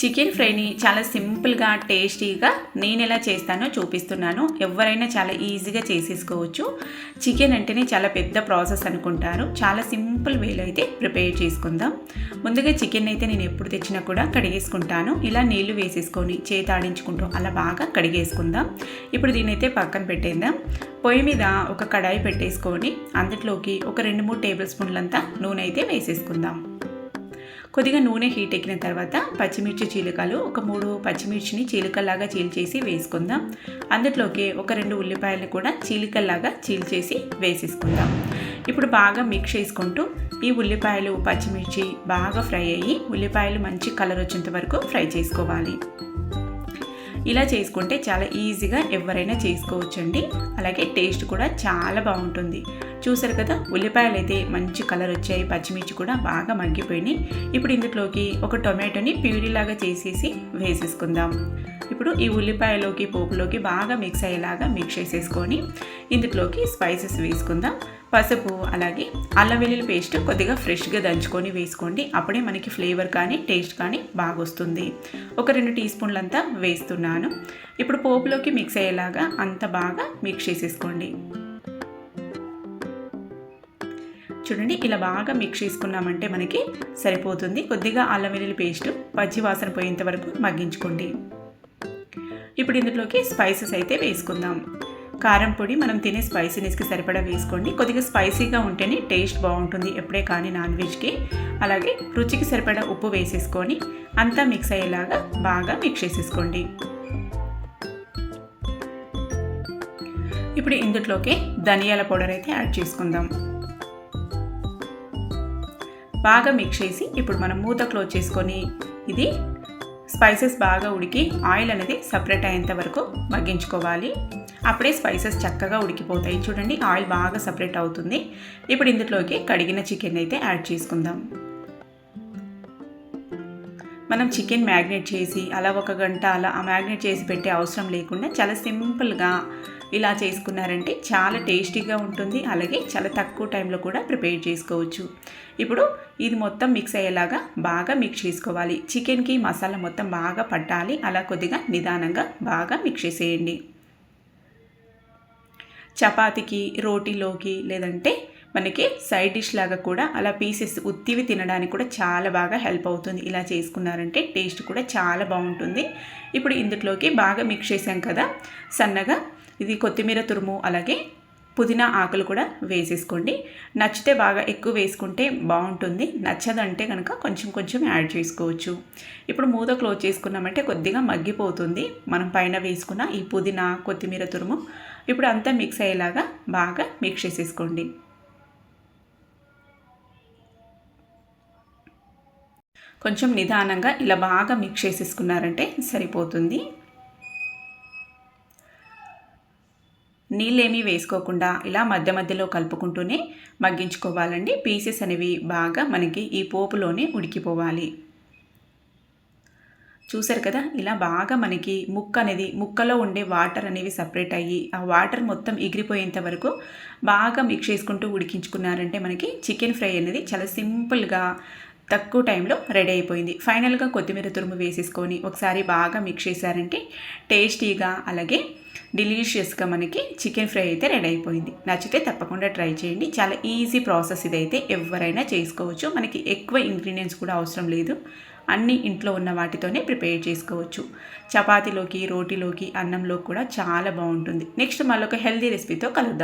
Chicken ఫ్రైని చాలా సింపుల్గా టేస్టీగా నేను ఎలా చేస్తానో చూపిస్తున్నాను. ఎవరైనా చాలా ఈజీగా చేసేసుకోవచ్చు. చికెన్ అంటేనే చాలా పెద్ద ప్రాసెస్ అనుకుంటారు. చాలా సింపుల్ వేలో అయితే ప్రిపేర్ చేసుకుందాం. ముందుగా చికెన్ అయితే నేను ఎప్పుడు తెచ్చినా కూడా కడిగేసుకుంటాను. ఇలా నీళ్లు వేసేసుకొని చేతి ఆడించుకుంటూ అలా బాగా కడిగేసుకుందాం. ఇప్పుడు దీని అయితే పక్కన పెట్టేద్దాం. పొయ్యి మీద ఒక కడాయి పెట్టేసుకొని అందులోకి ఒక 2-3 టేబుల్ స్పూన్లంతా నూనె అయితే వేసేసుకుందాం. కొద్దిగా నూనె హీట్ ఎక్కిన తర్వాత పచ్చిమిర్చి చీలికలు ఒక 3 పచ్చిమిర్చిని చీలికల్లాగా చీల్చేసి వేసుకుందాం. అందులోకి ఒక 2 ఉల్లిపాయలను కూడా చీలికల్లాగా చీల్చేసి వేసేసుకుందాం. ఇప్పుడు బాగా మిక్స్ చేసుకుంటూ ఈ ఉల్లిపాయలు పచ్చిమిర్చి బాగా ఫ్రై అయ్యి ఉల్లిపాయలు మంచి కలర్ వచ్చేంత వరకు ఫ్రై చేసుకోవాలి. ఇలా చేసుకుంటే చాలా ఈజీగా ఎవరైనా చేసుకోవచ్చండి. అలాగే టేస్ట్ కూడా చాలా బాగుంటుంది. చూసారు కదా, ఉల్లిపాయలు అయితే మంచి కలర్ వచ్చాయి, పచ్చిమిర్చి కూడా బాగా మగ్గిపోయినాయి. ఇప్పుడు ఇందులోకి ఒక టొమాటోని ప్యూరీలాగా చేసేసి వేసేసుకుందాం. ఇప్పుడు ఈ ఉల్లిపాయలోకి పోపులోకి బాగా మిక్స్ అయ్యేలాగా మిక్స్ చేసేసుకొని ఇందులోకి స్పైసెస్ వేసుకుందాం. పసుపు అలాగే అల్లం వెల్లుల్లి పేస్ట్ కొద్దిగా ఫ్రెష్గా దంచుకొని వేసుకోండి. అప్పుడే మనకి ఫ్లేవర్ కానీ టేస్ట్ కానీ బాగా వస్తుంది. ఒక 2 టీ స్పూన్లంతా వేస్తున్నాను. ఇప్పుడు పోపులోకి మిక్స్ అయ్యేలాగా అంత బాగా మిక్స్ చేసేసుకోండి. చూడండి, ఇలా బాగా మిక్స్ చేసుకున్నామంటే మనకి సరిపోతుంది. కొద్దిగా అల్లం వెల్లుల్లి పేస్ట్ పచ్చి వాసన పోయేంత వరకు మగ్గించుకోండి. ఇప్పుడు ఇందులోకి స్పైసెస్ అయితే వేసుకుందాం. కారం పొడి మనం తినే స్పైసీనెస్కి సరిపడా వేసుకోండి. కొద్దిగా స్పైసీగా ఉంటేనే టేస్ట్ బాగుంటుంది ఎప్పుడే కానీ నాన్ వెజ్కి. అలాగే రుచికి సరిపడా ఉప్పు వేసేసుకొని అంతా మిక్స్ అయ్యేలాగా బాగా మిక్స్ చేసేసుకోండి. ఇప్పుడు ఇందులోకి ధనియాల పౌడర్ అయితే యాడ్ చేసుకుందాం. బాగా మిక్స్ చేసి ఇప్పుడు మనం మూత క్లోజ్ చేసుకొని ఇది స్పైసెస్ బాగా ఉడికి ఆయిల్ అనేది సపరేట్ అయ్యేంత వరకు మగ్గించుకోవాలి. అప్పుడే స్పైసెస్ చక్కగా ఉడికిపోతాయి. చూడండి, ఆయిల్ బాగా సపరేట్ అవుతుంది. ఇప్పుడు ఇందులోకి కడిగిన చికెన్ అయితే యాడ్ చేసుకుందాం. మనం చికెన్ మ్యాగ్నేట్ చేసి అలా 1 గంట అలా మ్యాగ్నేట్ చేసి పెట్టే అవసరం లేకుండా చాలా సింపుల్గా ఇలా చేసుకున్నారంటే చాలా టేస్టీగా ఉంటుంది. అలాగే చాలా తక్కువ టైంలో కూడా ప్రిపేర్ చేసుకోవచ్చు. ఇప్పుడు ఇది మొత్తం మిక్స్ అయ్యేలాగా బాగా మిక్స్ చేసుకోవాలి. చికెన్కి మసాలా మొత్తం బాగా పట్టాలి. అలా కొద్దిగా నిదానంగా బాగా మిక్స్ చేసేయండి. చపాతీకి, రోటీలోకి లేదంటే మనకి సైడ్ డిష్ లాగా కూడా అలా పీసెస్ ఉత్తివి తినడానికి కూడా చాలా బాగా హెల్ప్ అవుతుంది. ఇలా చేసుకున్నారంటే టేస్ట్ కూడా చాలా బాగుంటుంది. ఇప్పుడు ఇందులోకి బాగా మిక్స్ చేసాం కదా, సన్నగా ఇది కొత్తిమీర తురుము అలాగే పుదీనా ఆకులు కూడా వేసేసుకోండి. నచ్చితే బాగా ఎక్కువ వేసుకుంటే బాగుంటుంది. నచ్చదంటే కనుక కొంచెం కొంచెం యాడ్ చేసుకోవచ్చు. ఇప్పుడు మూత క్లోజ్ చేసుకున్నామంటే కొద్దిగా మగ్గిపోతుంది మనం పైన వేసుకున్న ఈ పుదీనా కొత్తిమీర తురుము. ఇప్పుడు అంతా మిక్స్ అయ్యేలాగా బాగా మిక్స్ చేసేసుకోండి. కొంచెం నిదానంగా ఇలా బాగా మిక్స్ చేసేసుకున్నారంటే సరిపోతుంది. నీళ్ళేమీ వేసుకోకుండా ఇలా మధ్య మధ్యలో కలుపుకుంటూనే మగ్గించుకోవాలండి. పీసెస్ అనేవి బాగా మనకి ఈ పోపులోనే ఉడికిపోవాలి. చూసారు కదా, ఇలా బాగా మనకి ముక్కలో ఉండే వాటర్ అనేవి సపరేట్ అయ్యి ఆ వాటర్ మొత్తం ఎగిరిపోయేంత వరకు బాగా మిక్స్ చేసుకుంటూ ఉడికించుకున్నారంటే మనకి చికెన్ ఫ్రై అనేది చాలా సింపుల్గా తక్కువ టైంలో రెడీ అయిపోయింది. ఫైనల్గా కొత్తిమీర తురుము వేసేసుకొని ఒకసారి బాగా మిక్స్ చేశారంటే టేస్టీగా అలాగే డెలీషియస్గా మనకి చికెన్ ఫ్రై అయితే రెడీ అయిపోయింది. నచ్చితే తప్పకుండా ట్రై చేయండి. చాలా ఈజీ ప్రాసెస్ ఇదైతే ఎవరైనా చేసుకోవచ్చు. మనకి ఎక్కువ ఇంగ్రీడియంట్స్ కూడా అవసరం లేదు. అన్నీ ఇంట్లో ఉన్న వాటితోనే ప్రిపేర్ చేసుకోవచ్చు. చపాతీలోకి, రోటీలోకి, అన్నంలోకి కూడా చాలా బాగుంటుంది. నెక్స్ట్ మళ్ళీ ఒక హెల్దీ రెసిపీతో కలుద్దాం.